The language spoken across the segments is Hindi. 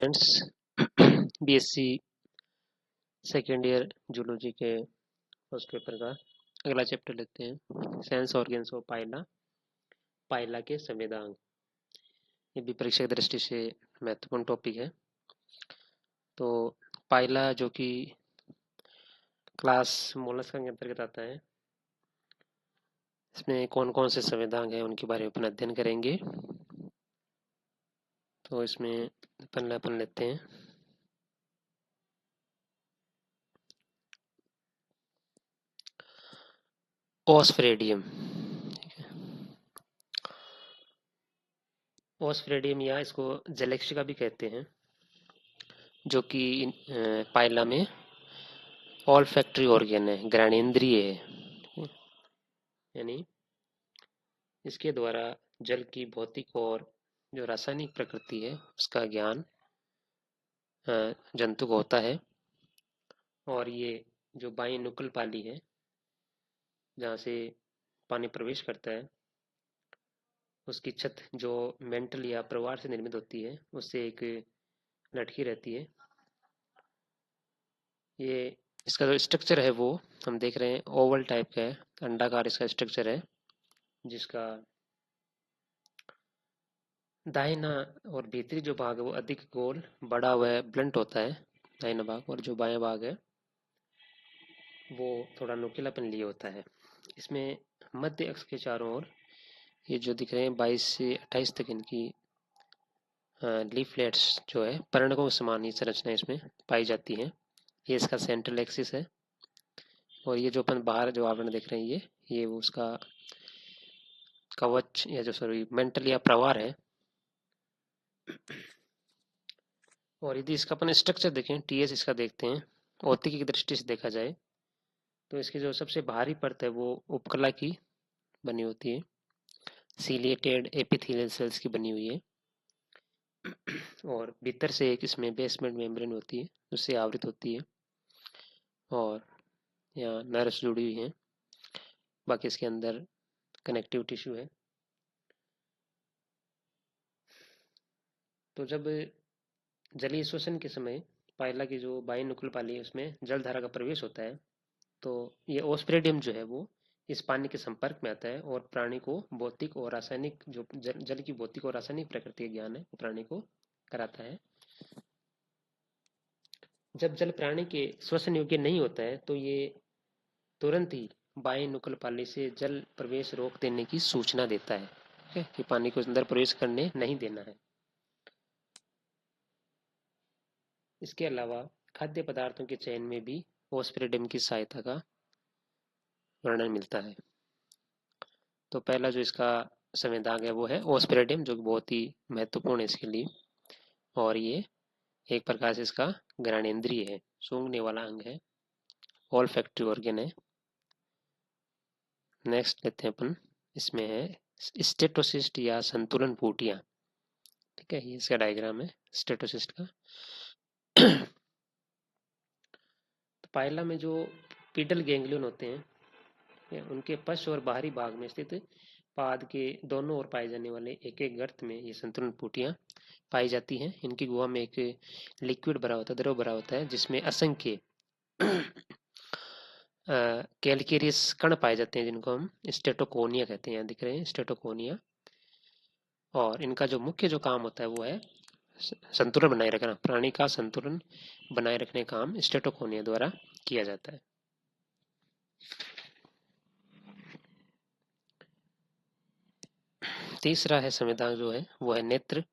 Friends, BSc second year zoology के फर्स्ट पेपर का अगला चैप्टर लेते हैं। सेंस ऑर्गन्स ऑफ पाइला, पाइला के संवेदांग। ये भी परीक्षा की दृष्टि से महत्वपूर्ण टॉपिक है। तो पाइला जो कि क्लास मोलस्का के अंतर्गत आता है, इसमें कौन कौन से संवेदांग हैं उनके बारे में अपन अध्ययन करेंगे। तो इसमें अपन लेते हैं ऑस्फ्रेडियम। ऑस्फ्रेडियम या इसको जेलेक्शिका भी कहते हैं, जो कि पाइला में ऑल फैक्ट्री ऑर्गन है, घ्राणेंद्रिय है। यानी इसके द्वारा जल की भौतिक और जो रासायनिक प्रकृति है उसका ज्ञान जंतु को होता है। और ये जो बाह्य पाली है जहाँ से पानी प्रवेश करता है, उसकी छत जो मेंटल या प्रवार से निर्मित होती है उससे एक लटकी रहती है। ये इसका जो स्ट्रक्चर है वो हम देख रहे हैं ओवल टाइप का है, अंडाकार इसका स्ट्रक्चर है, जिसका दाहिना और भीतरी जो भाग है वो अधिक गोल बड़ा हुआ है, ब्लंट होता है दाहिना भाग, और जो बायां भाग है वो थोड़ा नुकीलापन लिए होता है। इसमें मध्य अक्ष के चारों ओर ये जो दिख रहे हैं 22 से 28 तक इनकी लीफलेट्स जो है पर्णकों के समान ही संरचना इसमें पाई जाती है। ये इसका सेंट्रल एक्सिस है। और ये जो अपन बाहर जो आवरण देख रहे हैं ये उसका कवच या जो सॉरी मेंटल या प्रवार है। और यदि इसका अपन स्ट्रक्चर देखें, टीएस इसका देखते हैं, भौतिकी की दृष्टि से देखा जाए तो इसकी जो सबसे बाहरी परत है वो उपकला की बनी होती है, सीलिएटेड एपिथेलियल सेल्स की बनी हुई है। और भीतर से एक इसमें बेसमेंट मेम्ब्रेन होती है उससे आवृत होती है, और यहाँ नर्व्स जुड़ी हुई हैं। बाकी इसके अंदर कनेक्टिव टिश्यू है। तो जब जलीय श्वसन के समय पाइला की जो बाह्य पाली है उसमें जल धारा का प्रवेश होता है, तो ये ओस्प्रेडियम जो है वो इस पानी के संपर्क में आता है और प्राणी को भौतिक और रासायनिक जो जल की भौतिक और रासायनिक प्रकृति का ज्ञान है वो प्राणी को कराता है। जब जल प्राणी के श्वसन योग्य नहीं होता है तो ये तुरंत ही बाह्य नुकल पाली से जल प्रवेश रोक देने की सूचना देता है, ठीक है, कि पानी को अंदर प्रवेश करने नहीं देना है। इसके अलावा खाद्य पदार्थों के चयन में भी ओस्प्रेडियम की सहायता का वर्णन मिलता है। तो पहला जो इसका संवेदक है वो है ओस्प्रेडियम, जो कि बहुत ही महत्वपूर्ण है इसके लिए। और ये एक प्रकार से इसका घ्राणेंद्रिय है, सूंघने वाला अंग है, ऑल फैक्ट्री ऑर्गन है। नेक्स्ट लेते हैं अपन, इसमें है स्टेटोसिस्ट या संतुलन पूटियां। ठीक है, ये इसका डायग्राम है स्टेटोसिस्ट का। तो पाइला में जो पीडल गैंग्लियन होते हैं, उनके पश्च और बाहरी भाग में स्थित पाद के दोनों ओर पाए जाने वाले एक एक गर्त में ये संतुलन पूटियां पाई जाती हैं। इनकी गुहा में एक लिक्विड भरा होता है, द्रव भरा होता है, जिसमें असंख्य कैलकेरियस कण पाए जाते हैं, जिनको हम स्टेटोकोनिया कहते हैं। यहाँ दिख रहे हैं स्टेटोकोनिया। और इनका जो मुख्य जो काम होता है वो है संतुलन बनाए रखना, प्राणी का संतुलन बनाए रखने का काम स्टेटोकोनिया द्वारा किया जाता है। तीसरा है संवेदक जो है वो है नेत्र।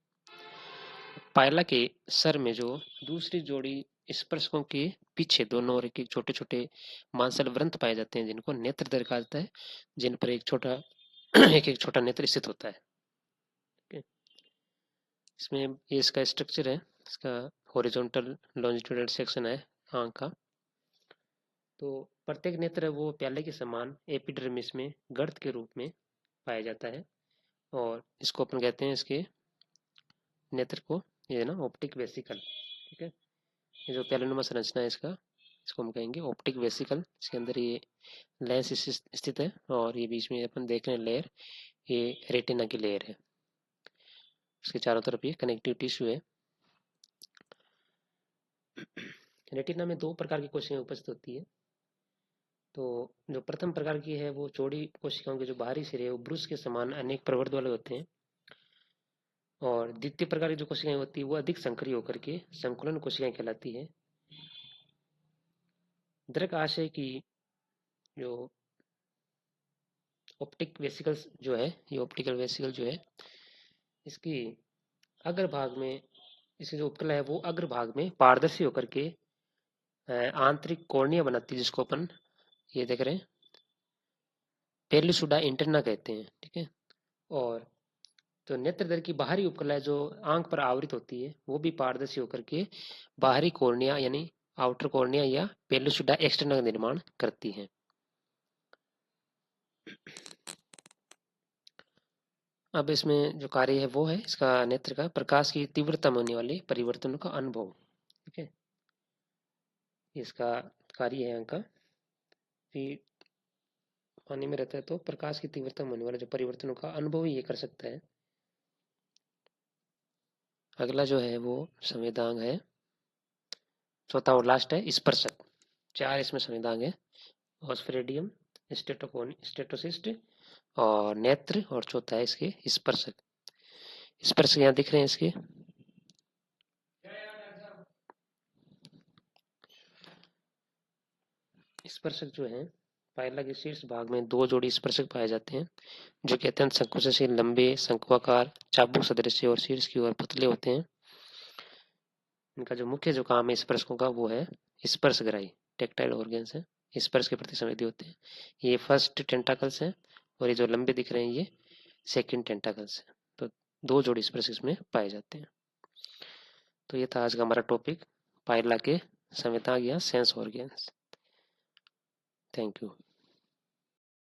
पायला के सर में जो दूसरी जोड़ी स्पर्शकों के पीछे दोनों ओर एक एक छोटे छोटे मांसल व्रंत पाए जाते हैं, जिनको नेत्र दर कहा जाता है, जिन पर एक छोटा एक एक छोटा नेत्र स्थित होता है। इसमें ये इसका स्ट्रक्चर है, इसका हॉरिजॉन्टल लॉन्जिट्यूडल सेक्शन है आंख का। तो प्रत्येक नेत्र है वो प्याले के समान एपिडर्मिस में गर्त के रूप में पाया जाता है। और इसको अपन कहते हैं, इसके नेत्र को, ये ना ऑप्टिक वेसिकल। ठीक है, ये जो प्यालोनुमा संरचना है इसको हम कहेंगे ऑप्टिक वेसिकल। इसके अंदर ये लेंस स्थित है, और ये बीच में अपन देख रहे हैं लेयर, ये रेटिना की लेयर है। इसके चारों तरफ ये कनेक्टिव टिश्यू है। रेटिना में दो प्रकार की कोशिकाएं उपस्थित होती है। तो जो प्रथम प्रकार की है वो चौड़ी कोशिकाओं के जो बाहरी सिरे है वो ब्रुश के समान अनेक प्रवर्ध वाले होते हैं, और द्वितीय प्रकार की जो कोशिकाएं होती है वो अधिक संकरी होकर के संकुलन कोशिकाएं कहलाती है। दृक आशय की जो ऑप्टिक वेसिकल्स जो है, ये ऑप्टिकल वेसिकल जो है इसकी अग्र भाग में, इसकी जो उपकला है वो अग्र भाग में पारदर्शी होकर के आंतरिक कॉर्निया बनाती है, जिसको अपन ये देख रहे हैं पेर्लिसुडा इंटरना कहते हैं, ठीक है। और तो नेत्रदर की बाहरी उपकला जो आंख पर आवृत होती है वो भी पारदर्शी होकर के बाहरी कॉर्निया यानी आउटर कॉर्निया या पेर्लिसुडा एक्सटर्ना का निर्माण करती है। अब इसमें जो कार्य है वो है इसका नेत्र का प्रकाश की तीव्रता में होने वाले परिवर्तनों का अनुभव, ठीक है। इसका कार्य है अंक कि पानी में रहता है तो प्रकाश की तीव्रता में होने वाले जो परिवर्तनों का अनुभव ही ये कर सकता है। अगला जो है वो संवेदांग है, चौथा और लास्ट है स्पर्शक। चार इसमें संवेदांग है, ऑस्फेरेडियम, स्टेटोसिस्ट और नेत्र, और चौथा है इसके स्पर्शक। स्पर्शक यहाँ दिख रहे हैं इसके। स्पर्शक जो है पायला के शीर्ष भाग में दो जोड़ी स्पर्शक पाए जाते हैं जो कि अत्यंत संकुचनशील, लंबे, शंकुआकार, चाबुक सदृश और शीर्ष की ओर पतले होते हैं। इनका जो मुख्य जो काम है स्पर्शकों का वो है स्पर्शग्राही, टेक्टाइल ऑर्गन्स है, स्पर्श के प्रति संवेदी होते हैं। ये फर्स्ट टेंटाकल्स हैं और ये जो लंबे दिख रहे हैं ये सेकंड टेंटाकल्स हैं। तो दो जोड़ी स्पर्श इसमें पाए जाते हैं। तो ये था आज का हमारा टॉपिक, पायला के संवेदनांग या सेंस ऑर्गन्स। Thank you.